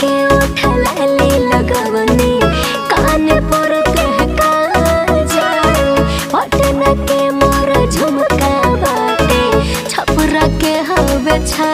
के उठलाली लगवनी कान पर कहका जाए पटना के मोर झुमका बाटे छपरा के हवे छा